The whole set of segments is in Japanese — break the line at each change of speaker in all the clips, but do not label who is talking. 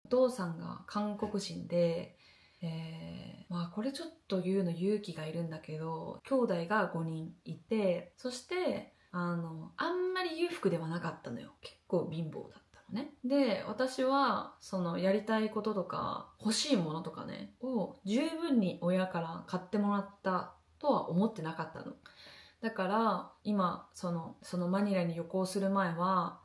お父さんが韓国人で、これちょっと言うの勇気がいるんだけど、兄弟が5人いて、そしてあんまり裕福ではなかったのよ。結構貧乏だったのね。で、私はそのやりたいこととか欲しいものとかねを十分に親から買ってもらったとは思ってなかったの。だから今そのマニラに旅行する前は、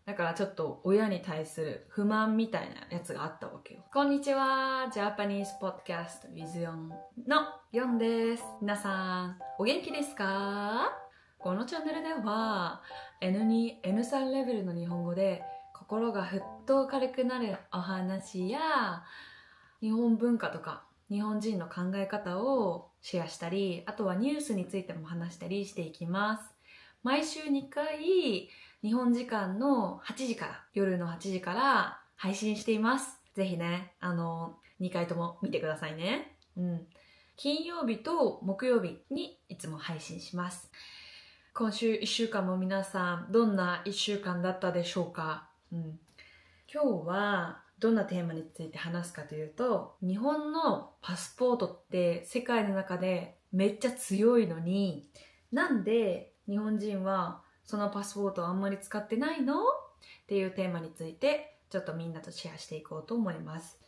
だからちょっと親に対する不満みたいなやつがあったわけよ。こんにちは、ジャパニーズポッドキャスト with ヨンのヨンです。皆さんお元気ですか？このチャンネルでは N2、N3 レベルの日本語で心がふっと軽くなるお話や日本文化とか日本人の考え方をシェアしたり、あとはニュースについても話したりしていきます。毎週2回日本時間の8時から夜の8時から配信しています。ぜひね、2回とも見てくださいね。金曜日と木曜日にいつも配信します。今週1週間も皆さんどんな1週間だったでしょうか？今日はどんなテーマについて話すかというと、日本のパスポートって世界の中でめっちゃ強いのに、なんで日本人はそのパスポートをあんまり使ってないのっていうテーマについてちょっとみんなとシェアしていこうと思います。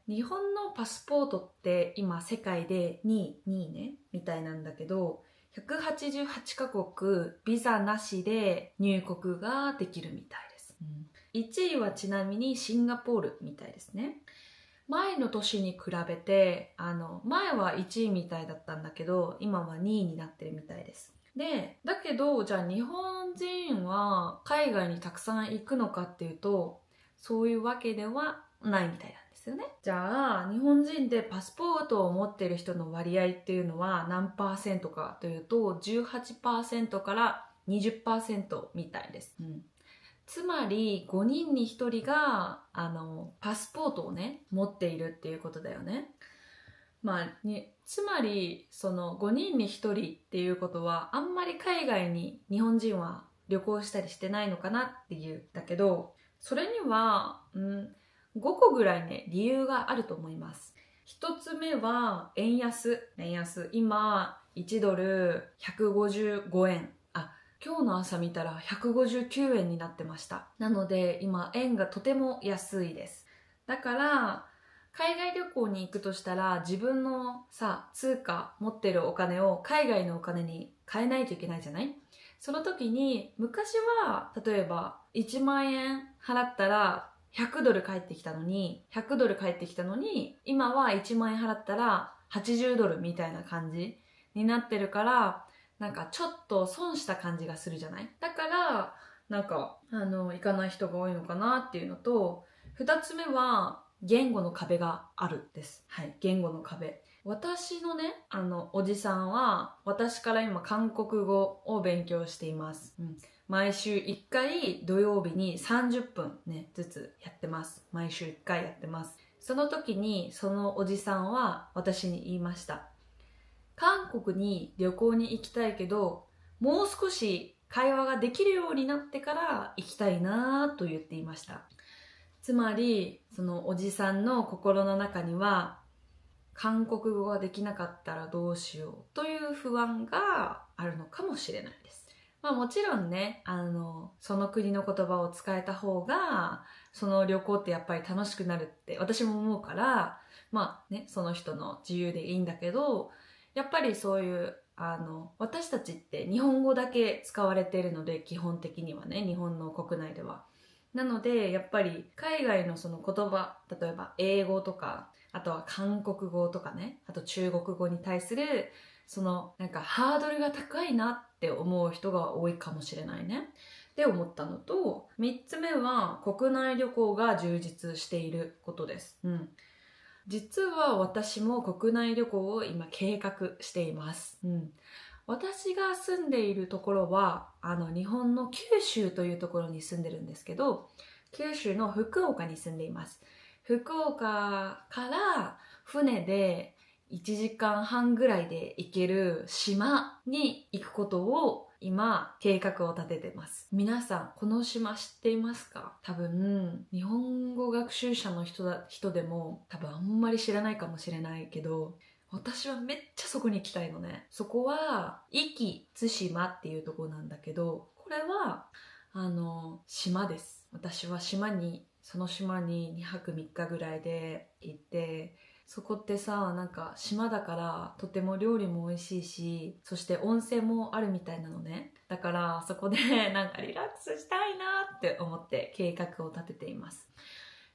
日本のパスポートって今世界で2位ねみたいなんだけど、188カ国ビザなしで入国ができるみたいです。1位はちなみにシンガポールみたいですね。前の年に比べて前は1位みたいだったんだけど、今は2位になってるみたいです。で、だけどじゃあ日本人は海外にたくさん行くのかっていうと、そういうわけではないみたいなんですよね。じゃあ日本人でパスポートを持ってる人の割合っていうのは何%かというと 18% から20% みたいです。つまり5人に1人がパスポートをね持っているっていうことだよね。つまりその5人に1人っていうことは、あんまり海外に日本人は旅行したりしてないのかなっていうんだけど、それには5個ぐらいね理由があると思います。1つ目は円安。今1ドル155円、今日の朝見たら159円になってました。なので今円がとても安いです。だから海外旅行に行くとしたら、自分の通貨持ってるお金を海外のお金に変えないといけないじゃない？その時に昔は例えば1万円払ったら100ドル返ってきたのに今は1万円払ったら80ドルみたいな感じになってるから、なんかちょっと損した感じがするじゃない？だからなんか行かない人が多いのかなっていうのと、2つ目は言語の壁があるです。言語の壁。私のねおじさんは私から今韓国語を勉強しています。毎週1回土曜日に30分ねずつやってます。毎週1回やってます。その時にそのおじさんは私に言いました。韓国に旅行に行きたいけど、もう少し会話ができるようになってから行きたいなと言っていました。つまりそのおじさんの心の中には、韓国語ができなかったらどうしようという不安があるのかもしれないです。もちろんねその国の言葉を使えた方がその旅行ってやっぱり楽しくなるって私も思うから、その人の自由でいいんだけど、やっぱりそういう私たちって日本語だけ使われているので、基本的にはね日本の国内では。なのでやっぱり海外のその言葉、例えば英語とか、あとは韓国語とかね、あと中国語に対するそのなんかハードルが高いなって思う人が多いかもしれないねって思ったのと、3つ目は国内旅行が充実していることです。実は私も国内旅行を今計画しています。私が住んでいるところは日本の九州というところに住んでるんですけど、九州の福岡に住んでいます。福岡から船で1時間半ぐらいで行ける島に行くことを今計画を立ててます。皆さんこの島知っていますか？多分日本語学習者の人でも多分あんまり知らないかもしれないけど、私はめっちゃそこに行きたいのね。そこは壱岐対馬っていうところなんだけど、これは島です。私はその島に2泊3日ぐらいで行って、そこってさ、なんか島だからとても料理も美味しいし、そして温泉もあるみたいなのね。だからそこでなんかリラックスしたいなって思って計画を立てています。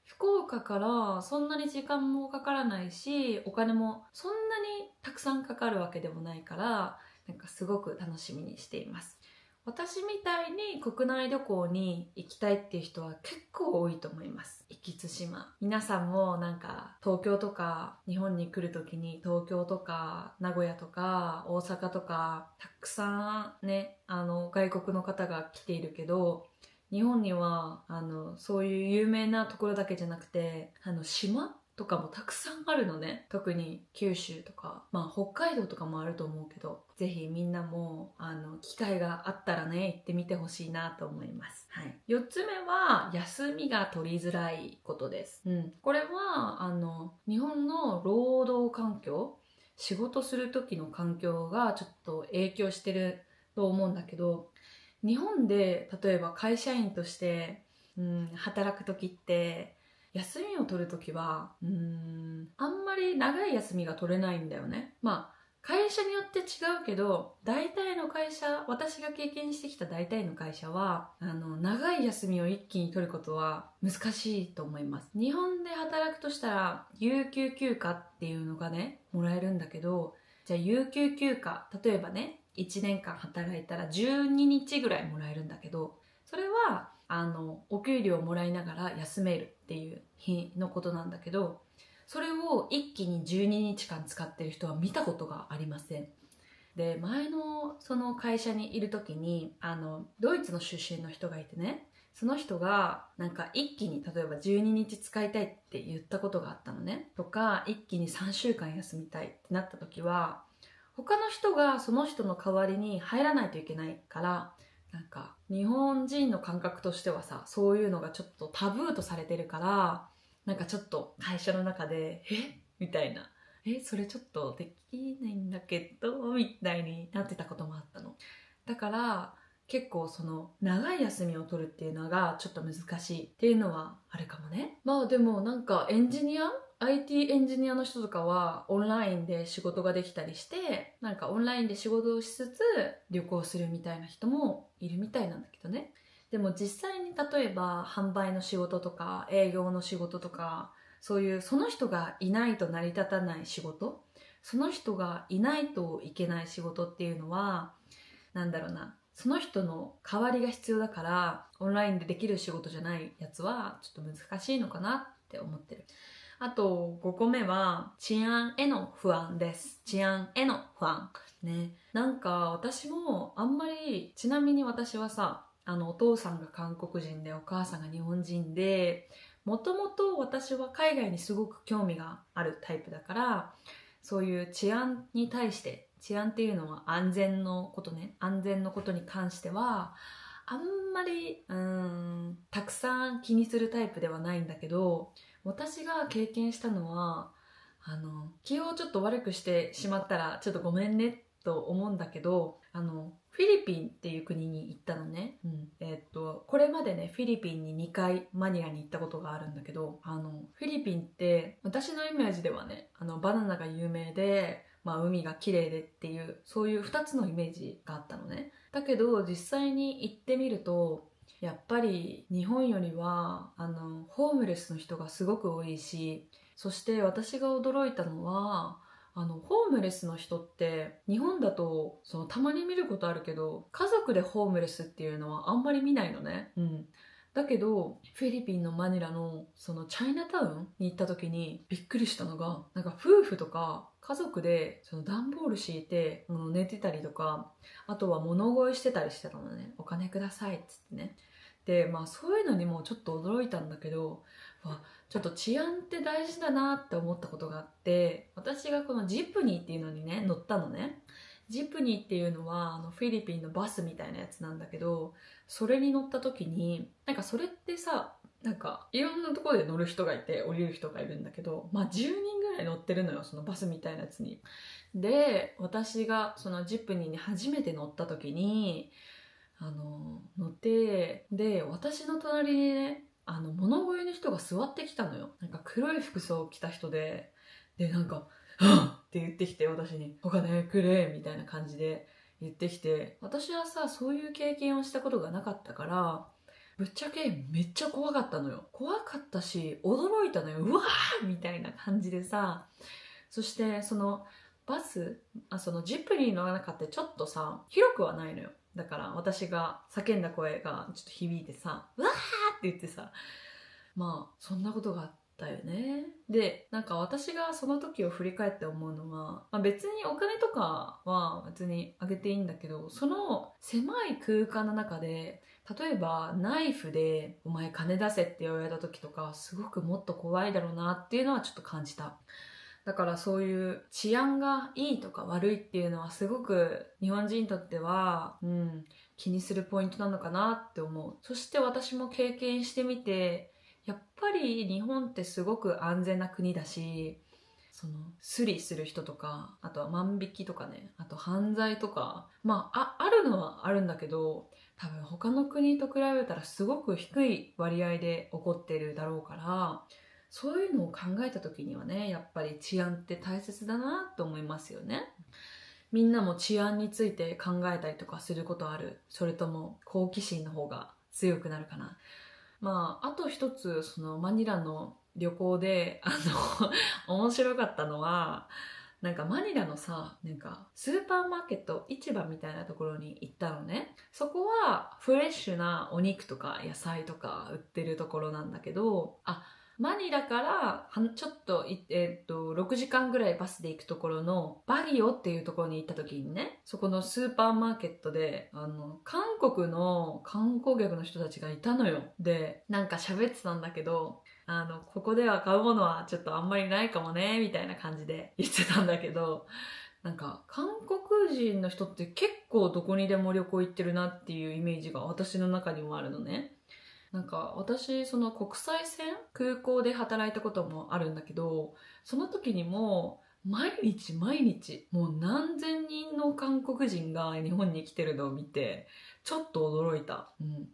福岡からそんなに時間もかからないし、お金もそんなにたくさんかかるわけでもないから、なんかすごく楽しみにしています。私みたいに国内旅行に行きたいっていう人は結構多いと思います。壱岐対馬。皆さんもなんか東京とか日本に来るときに東京とか名古屋とか大阪とかたくさんね、外国の方が来ているけど、日本にはそういう有名なところだけじゃなくて島とかもたくさんあるのね。特に九州とか、北海道とかもあると思うけど、ぜひみんなも機会があったらね、行ってみてほしいなと思います。はい。4つ目は休みが取りづらいことです。これは日本の労働環境、仕事する時の環境がちょっと影響してると思うんだけど、日本で例えば会社員として、働く時って休みを取るときはあんまり長い休みが取れないんだよね。会社によって違うけど、大体の会社、私が経験してきた大体の会社は長い休みを一気に取ることは難しいと思います。日本で働くとしたら有給休暇っていうのがねもらえるんだけど、じゃあ有給休暇、例えばね1年間働いたら12日ぐらいもらえるんだけど、それはお給料をもらいながら休めるっていう日のことなんだけど、それを一気に12日間使ってる人は見たことがありません。で、前のその会社にいる時にドイツの出身の人がいてね、その人がなんか一気に例えば12日使いたいって言ったことがあったのね。とか一気に3週間休みたいってなった時は、他の人がその人の代わりに入らないといけないから、なんか日本人の感覚としてはさ、そういうのがちょっとタブーとされてるから、なんかちょっと会社の中でみたいな、それちょっとできないんだけどみたいになってたこともあったの。だから結構その長い休みを取るっていうのがちょっと難しいっていうのはあるかもね。でもなんかIT エンジニアの人とかはオンラインで仕事ができたりして、なんかオンラインで仕事をしつつ旅行するみたいな人もいるみたいなんだけどね。でも実際に例えば販売の仕事とか営業の仕事とか、そういうその人がいないと成り立たない仕事、その人がいないといけない仕事っていうのは、なんだろうな、その人の代わりが必要だから、オンラインでできる仕事じゃないやつはちょっと難しいのかなって思ってる。あと5個目は治安への不安です。治安への不安ね。なんか私もあんまり、ちなみに私はさ、お父さんが韓国人でお母さんが日本人で、もともと私は海外にすごく興味があるタイプだから、そういう治安に対して、治安っていうのは安全のことね、安全のことに関してはあんまりたくさん気にするタイプではないんだけど、私が経験したのは気をちょっと悪くしてしまったらちょっとごめんねと思うんだけど、フィリピンっていう国に行ったのね。これまでねフィリピンに2回マニラに行ったことがあるんだけど、フィリピンって私のイメージではねバナナが有名で、海が綺麗でっていう、そういう2つのイメージがあったのね。だけど実際に行ってみると、やっぱり日本よりはホームレスの人がすごく多いし、そして私が驚いたのはホームレスの人って日本だとたまに見ることあるけど、家族でホームレスっていうのはあんまり見ないのね。だけどフィリピンのマニラのそのチャイナタウンに行った時にびっくりしたのが、なんか夫婦とか家族でその段ボール敷いて寝てたりとか、あとは物乞いしてたりしてたのね。お金くださいっつってね。でそういうのにもちょっと驚いたんだけど、ちょっと治安って大事だなって思ったことがあって、私がこのジプニーっていうのにね乗ったのね。ジプニーっていうのはフィリピンのバスみたいなやつなんだけど、それに乗った時になんかそれってさ、なんかいろんなところで乗る人がいて降りる人がいるんだけど、まあ10人ぐらい乗ってるのよ、そのバスみたいなやつに。で、私がそのジプニーに初めて乗った時に乗って、で私の隣にね物乞いの人が座ってきたのよ。なんか黒い服装を着た人で、なんかはっって言ってきて、私にお金くれみたいな感じで言ってきて、私はさそういう経験をしたことがなかったから、ぶっちゃけめっちゃ怖かったのよ。怖かったし驚いたのよ。うわーみたいな感じでさ。そしてそのバス、そのジプニーの中ってちょっとさ広くはないのよ。だから私が叫んだ声がちょっと響いてさ、うわーって言ってさ、まあそんなことがあったよね。で、なんか私がその時を振り返って思うのは、まあ、別にお金とかは別にあげていいんだけど、その狭い空間の中で例えばナイフでお前金出せって言われた時とか、すごくもっと怖いだろうなっていうのはちょっと感じた。だからそういう治安がいいとか悪いっていうのはすごく日本人にとっては、気にするポイントなのかなって思う。そして私も経験してみて、やっぱり日本ってすごく安全な国だし、そのスリする人とか、あとは万引きとかね、あと犯罪とか、あるのはあるんだけど、多分他の国と比べたらすごく低い割合で起こってるだろうから、そういうのを考えた時にはね、やっぱり治安って大切だなと思いますよね。みんなも治安について考えたりとかすることある？それとも好奇心の方が強くなるかな？あと一つ、そのマニラの旅行で面白かったのは、なんかマニラのさ、なんかスーパーマーケット、市場みたいなところに行ったのね。そこはフレッシュなお肉とか野菜とか売ってるところなんだけど、マニラからちょっと6時間ぐらいバスで行くところのバリオっていうところに行った時にね、そこのスーパーマーケットで韓国の観光客の人たちがいたのよ。で、なんか喋ってたんだけど、ここでは買うものはちょっとあんまりないかもねみたいな感じで言ってたんだけど、なんか韓国人の人って結構どこにでも旅行行ってるなっていうイメージが私の中にもあるのね。なんか私その国際線空港で働いたこともあるんだけど、その時にも毎日毎日もう何千人の韓国人が日本に来てるのを見てちょっと驚いた。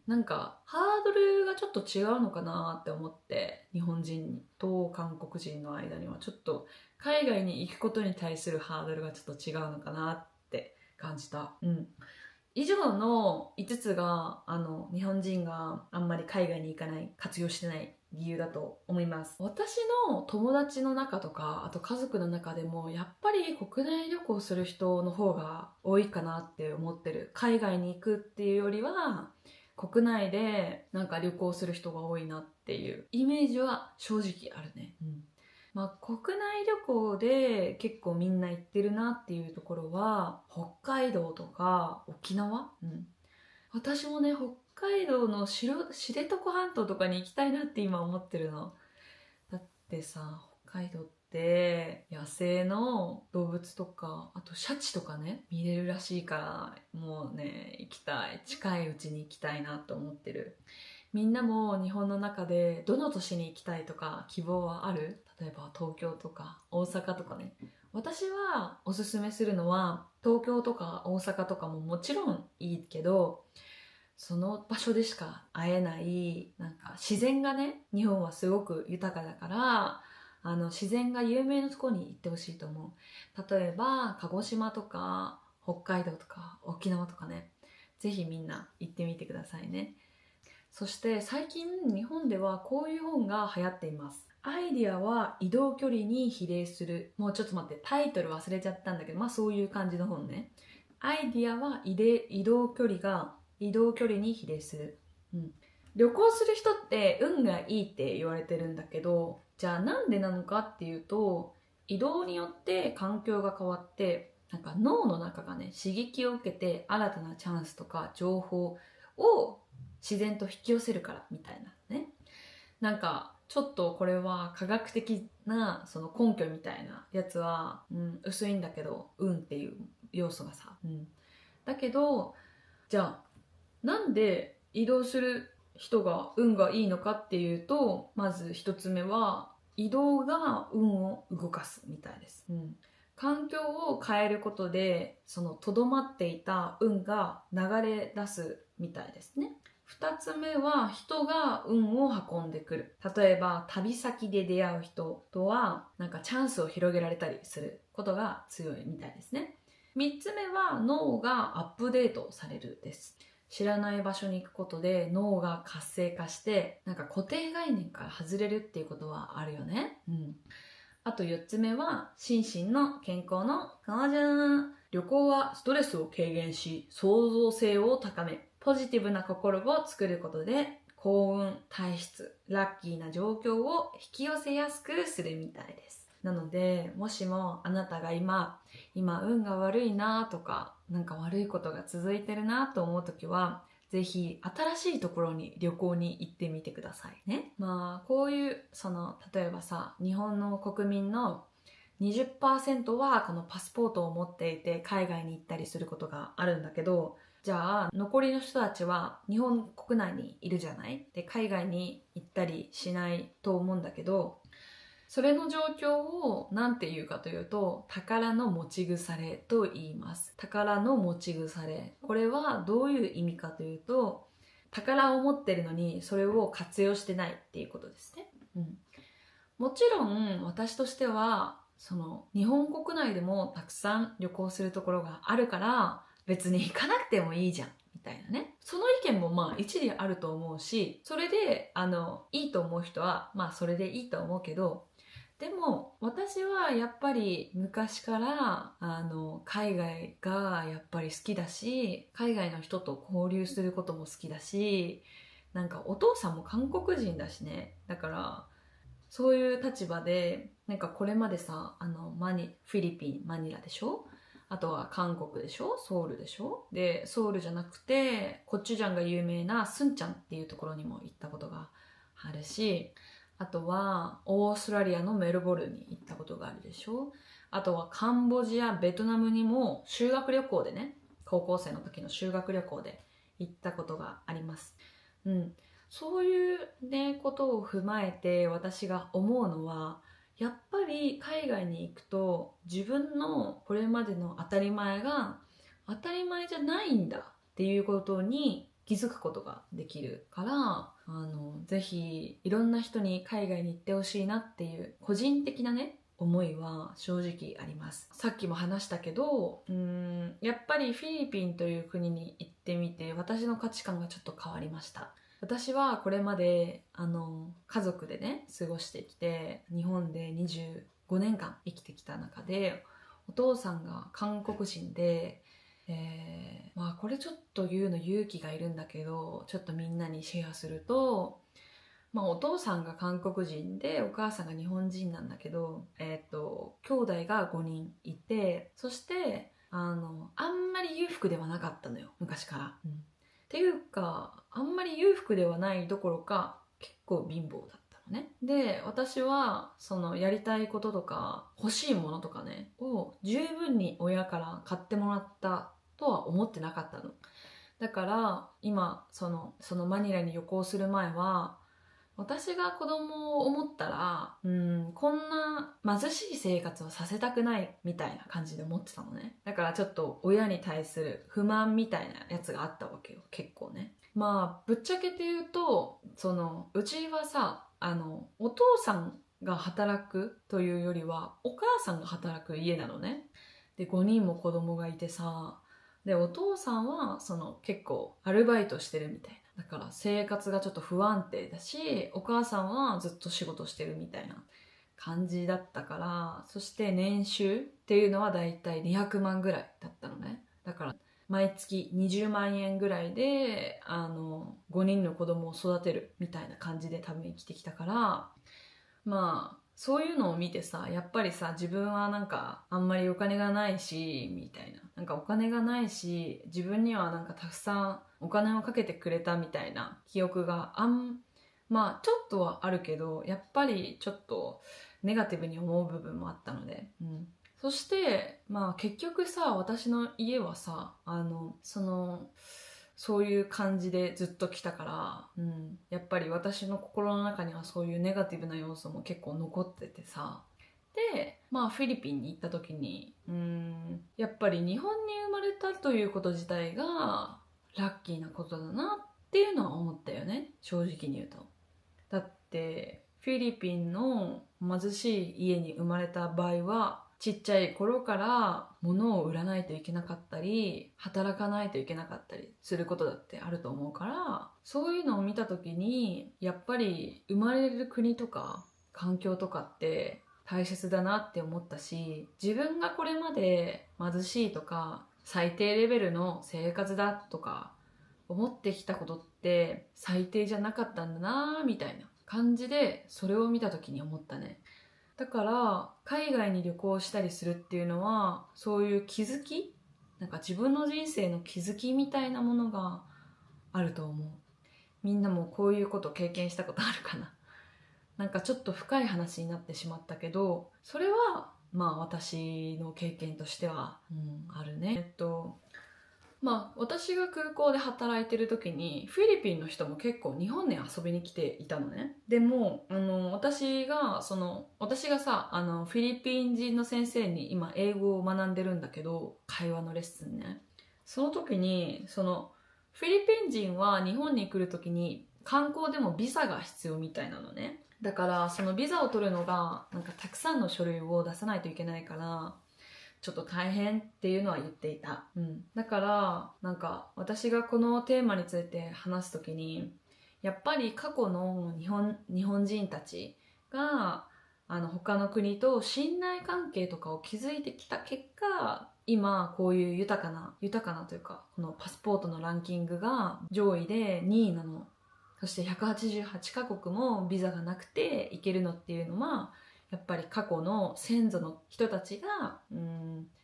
なんかハードルがちょっと違うのかなって思って、日本人と韓国人の間にはちょっと海外に行くことに対するハードルがちょっと違うのかなって感じた。以上の5つが日本人があんまり海外に行かない、活用してない理由だと思います。私の友達の中とか、あと家族の中でもやっぱり国内旅行する人の方が多いかなって思ってる。海外に行くっていうよりは国内でなんか旅行する人が多いなっていうイメージは正直あるね。国内旅行で結構みんな行ってるなっていうところは北海道とか沖縄、私もね北海道の知床半島とかに行きたいなって今思ってるの。だってさ、北海道って野生の動物とか、あとシャチとかね見れるらしいから、もうね行きたい、近いうちに行きたいなと思ってる。みんなも日本の中でどの都市に行きたいとか希望はある？例えば東京とか大阪とかね。私はおすすめするのは東京とか大阪とかももちろんいいけど、その場所でしか会えないなんか自然がね、日本はすごく豊かだから、自然が有名なところに行ってほしいと思う。例えば鹿児島とか北海道とか沖縄とかね、ぜひみんな行ってみてくださいね。そして最近日本ではこういう本が流行っています。アイディアは移動距離に比例する。もうちょっと待って、タイトル忘れちゃったんだけど、そういう感じの本ね。アイディアは移動距離に比例する。旅行する人って運がいいって言われてるんだけど、じゃあなんでなのかっていうと、移動によって環境が変わって、なんか脳の中がね刺激を受けて新たなチャンスとか情報を自然と引き寄せるからみたいなね。なんかちょっとこれは科学的なその根拠みたいなやつは、薄いんだけど、運っていう要素がさ、だけど、じゃあなんで移動する人が運がいいのかっていうと、まず一つ目は移動が運を動かすみたいです、環境を変えることでそのとどまっていた運が流れ出すみたいですね。2つ目は人が運を運んでくる。例えば旅先で出会う人とはなんかチャンスを広げられたりすることが強いみたいですね。3つ目は脳がアップデートされるです。知らない場所に行くことで脳が活性化してなんか固定概念から外れるっていうことはあるよね。あと4つ目は心身の健康の革ジャン。旅行はストレスを軽減し創造性を高めポジティブな心を作ることで幸運体質ラッキーな状況を引き寄せやすくするみたいです。なのでもしもあなたが今運が悪いなとかなんか悪いことが続いてるなと思うときはぜひ新しいところに旅行に行ってみてくださいね。こういう例えばさ日本の国民の20% はこのパスポートを持っていて海外に行ったりすることがあるんだけど、じゃあ残りの人たちは日本国内にいるじゃない。で海外に行ったりしないと思うんだけど、それの状況を何て言うかというと宝の持ち腐れと言います。宝の持ち腐れ、これはどういう意味かというと宝を持ってるのにそれを活用してないっていうことですね。もちろん私としては日本国内でもたくさん旅行するところがあるから別に行かなくてもいいじゃんみたいなね、その意見も一理あると思うし、それでいいと思う人はそれでいいと思うけど、でも私はやっぱり昔から海外がやっぱり好きだし、海外の人と交流することも好きだし、なんかお父さんも韓国人だしね、だからそういう立場でなんかこれまでさフィリピンマニラでしょ、あとは韓国でしょ、ソウルでしょ、でソウルじゃなくてコチュジャンが有名なスンチャンっていうところにも行ったことがあるし、あとはオーストラリアのメルボルンに行ったことがあるでしょ、あとはカンボジアベトナムにも修学旅行でね、高校生の時の修学旅行で行ったことがあります。そういうねことを踏まえて私が思うのは、やっぱり海外に行くと自分のこれまでの当たり前が当たり前じゃないんだっていうことに気づくことができるから、ぜひいろんな人に海外に行ってほしいなっていう個人的なね思いは正直あります。さっきも話したけどやっぱりフィリピンという国に行ってみて私の価値観がちょっと変わりました。私はこれまで家族でね過ごしてきて、日本で25年間生きてきた中でお父さんが韓国人で、これちょっと言うの勇気がいるんだけどちょっとみんなにシェアすると、お父さんが韓国人でお母さんが日本人なんだけど、兄弟が5人いて、そしてあんまり裕福ではなかったのよ昔から、っていうかあんまり裕福ではないどころか結構貧乏だったのね。で私はやりたいこととか欲しいものとかねを十分に親から買ってもらったとは思ってなかったの。だから今そのマニラに旅行する前は私が子供を思ったらこんな貧しい生活をさせたくないみたいな感じで思ってたのね。だからちょっと親に対する不満みたいなやつがあったわけよ、結構ね。ぶっちゃけて言うとうちはさお父さんが働くというよりはお母さんが働く家なのね。で5人も子供がいてさ、でお父さんは結構アルバイトしてるみたいな、だから生活がちょっと不安定だし、お母さんはずっと仕事してるみたいな感じだったから、そして年収っていうのはだいたい200万ぐらいだったのね。だから毎月20万円ぐらいで5人の子供を育てるみたいな感じで多分生きてきたから、そういうのを見てさ、やっぱりさ自分はなんかあんまりお金がないしみたいな、なんかお金がないし自分にはなんかたくさんお金をかけてくれたみたいな記憶がまあちょっとはあるけど、やっぱりちょっとネガティブに思う部分もあったので、そしてまあ結局さ、私の家はさ、そういう感じでずっと来たから、やっぱり私の心の中にはそういうネガティブな要素も結構残っててさ。で、まあフィリピンに行った時に、やっぱり日本に生まれたということ自体がラッキーなことだなっていうのは思ったよね、正直に言うと。だってフィリピンの貧しい家に生まれた場合は、ちっちゃい頃から物を売らないといけなかったり、働かないといけなかったりすることだってあると思うから、そういうのを見た時にやっぱり生まれる国とか環境とかって大切だなって思ったし、自分がこれまで貧しいとか最低レベルの生活だとか思ってきたことって最低じゃなかったんだなみたいな感じで、それを見た時に思ったね。だから海外に旅行したりするっていうのは、そういう気づき、なんか自分の人生の気づきみたいなものがあると思う。みんなもこういうこと経験したことあるかな。なんかちょっと深い話になってしまったけど、それはまあ私の経験としては、あるね。まあ私が空港で働いてる時にフィリピンの人も結構日本に遊びに来ていたのね。でも私がさ、フィリピン人の先生に今英語を学んでるんだけど、会話のレッスンね。その時にフィリピン人は日本に来る時に観光でもビザが必要みたいなのね。だからそのビザを取るのがなんかたくさんの書類を出さないといけないから、ちょっと大変っていうのは言っていた。だからなんか私がこのテーマについて話すときに、やっぱり過去の日本人たちが他の国と信頼関係とかを築いてきた結果、今こういう豊かなというか、このパスポートのランキングが上位で2位なの。そして188カ国もビザがなくて行けるのっていうのは、やっぱり過去の先祖の人たちが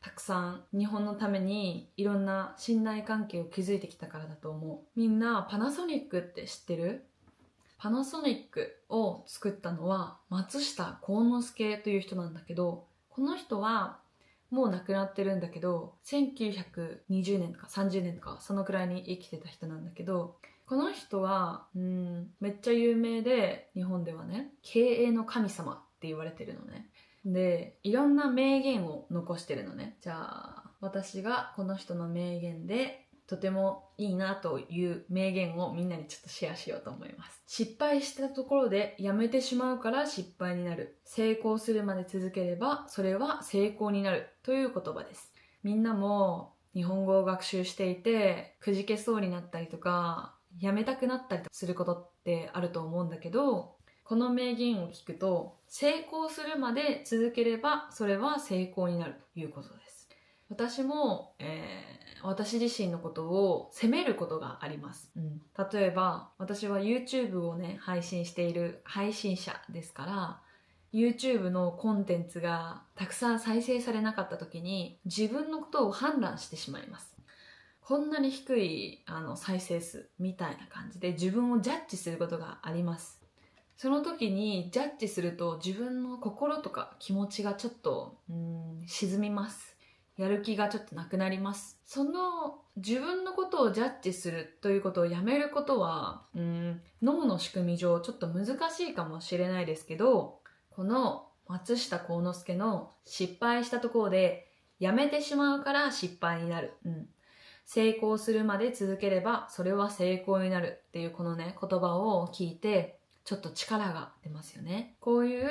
たくさん日本のためにいろんな信頼関係を築いてきたからだと思う。みんなパナソニックって知ってる？パナソニックを作ったのは松下幸之助という人なんだけど、この人はもう亡くなってるんだけど、1920年とか30年とかそのくらいに生きてた人なんだけど、この人はめっちゃ有名で、日本ではね、経営の神様って言われてるのね。で、いろんな名言を残してるのね。じゃあ私がこの人の名言でとてもいいなという名言をみんなにちょっとシェアしようと思います。失敗したところでやめてしまうから失敗になる。成功するまで続ければそれは成功になるという言葉です。みんなも日本語を学習していてくじけそうになったりとか、やめたくなったりすることってあると思うんだけど、この名言を聞くと、成功するまで続ければそれは成功になるということです。私も、私自身のことを責めることがあります。例えば私は YouTube をね配信している配信者ですから、 YouTube のコンテンツがたくさん再生されなかった時に自分のことを判断してしまいます。こんなに低い再生数みたいな感じで自分をジャッジすることがあります。その時にジャッジすると自分の心とか気持ちがちょっと沈みます。やる気がちょっとなくなります。その自分のことをジャッジするということをやめることは脳の仕組み上ちょっと難しいかもしれないですけど、この松下幸之助の失敗したところでやめてしまうから失敗になる、成功するまで続ければそれは成功になるっていうこのね言葉を聞いてちょっと力が出ますよね。こういう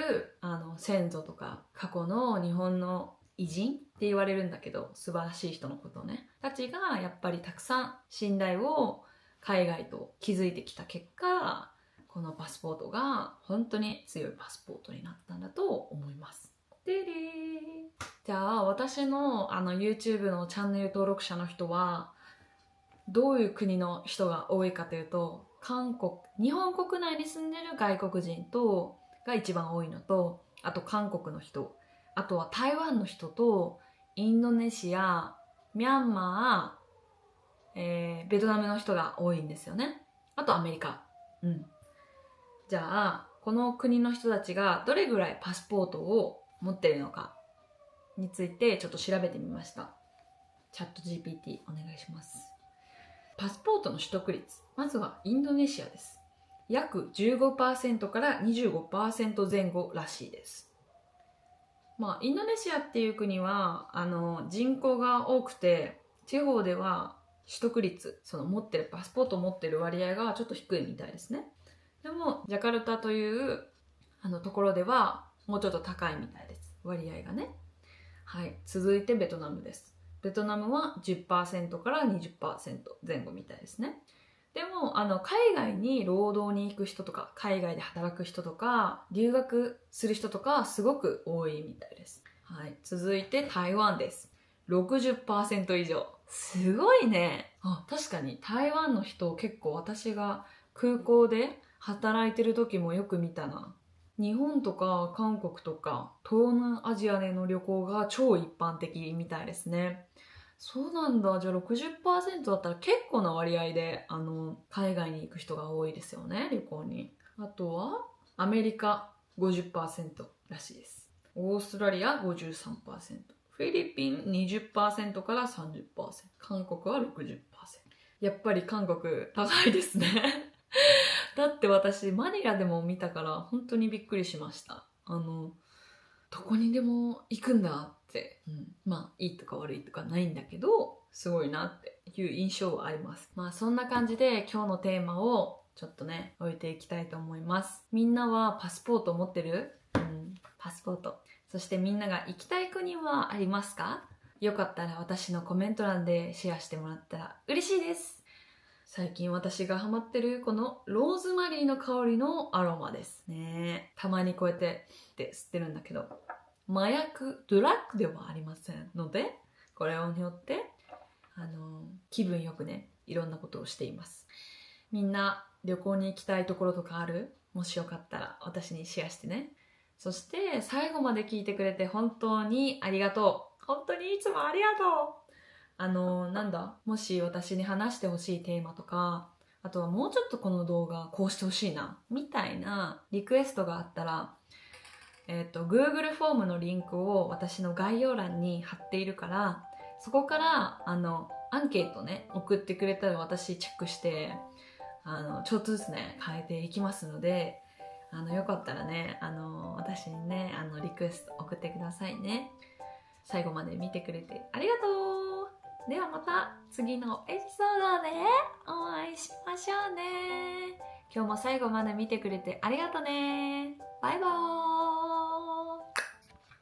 先祖とか過去の日本の偉人って言われるんだけど、素晴らしい人のことねたちがやっぱりたくさん信頼を海外と築いてきた結果、このパスポートが本当に強いパスポートになったんだと思います。でれー。じゃあ私のYouTube のチャンネル登録者の人はどういう国の人が多いかというと、日本国内に住んでる外国人が一番多いのと、あと韓国の人、あとは台湾の人とインドネシア、ミャンマー、ベトナムの人が多いんですよね。あとアメリカ。じゃあこの国の人たちがどれぐらいパスポートを持っているのかについてちょっと調べてみました。チャット GPT お願いします。パスポートの取得率、まずはインドネシアです。約 15% から 25% 前後らしいです。インドネシアっていう国は人口が多くて、地方では取得率、その持ってるパスポートを持ってる割合がちょっと低いみたいですね。でもジャカルタというところではもうちょっと高いみたいです、割合がね。はい、続いてベトナムです。ベトナムは 10% から 20% 前後みたいですね。でも海外に労働に行く人とか、海外で働く人とか、留学する人とかすごく多いみたいです。はい、続いて台湾です。 60% 以上、すごいね。確かに台湾の人結構私が空港で働いてる時もよく見たな。日本とか韓国とか東南アジアでの旅行が超一般的みたいですね。そうなんだ。じゃあ 60% だったら結構な割合で海外に行く人が多いですよね、旅行に。あとはアメリカ 50% らしいです。オーストラリア 53%、 フィリピン 20% から 30%、 韓国は 60%。 やっぱり韓国高いですね。だって私マニラでも見たから本当にびっくりしました。どこにでも行くんだって、いいとか悪いとかないんだけど、すごいなっていう印象はあります。そんな感じで今日のテーマをちょっとね置いていきたいと思います。みんなはパスポート持ってる？パスポート。そしてみんなが行きたい国はありますか？よかったら私のコメント欄でシェアしてもらったら嬉しいです。最近私がハマってるこのローズマリーの香りのアロマですね。たまにこうやって吸ってるんだけど、麻薬、ドラッグではありませんので、これをによって気分よくね、いろんなことをしています。みんな旅行に行きたいところとかある？もしよかったら私にシェアしてね。そして最後まで聞いてくれて本当にありがとう。本当にいつもありがとう。もし私に話してほしいテーマとか、あとはもうちょっとこの動画こうしてほしいなみたいなリクエストがあったら、Google フォームのリンクを私の概要欄に貼っているから、そこからアンケートね送ってくれたら私チェックしてちょっとずつね変えていきますので、よかったらね私にねリクエスト送ってくださいね。最後まで見てくれてありがとう。ではまた次のエピソードでお会いしましょうね。今日も最後まで見てくれてありがとね。バイバーイ。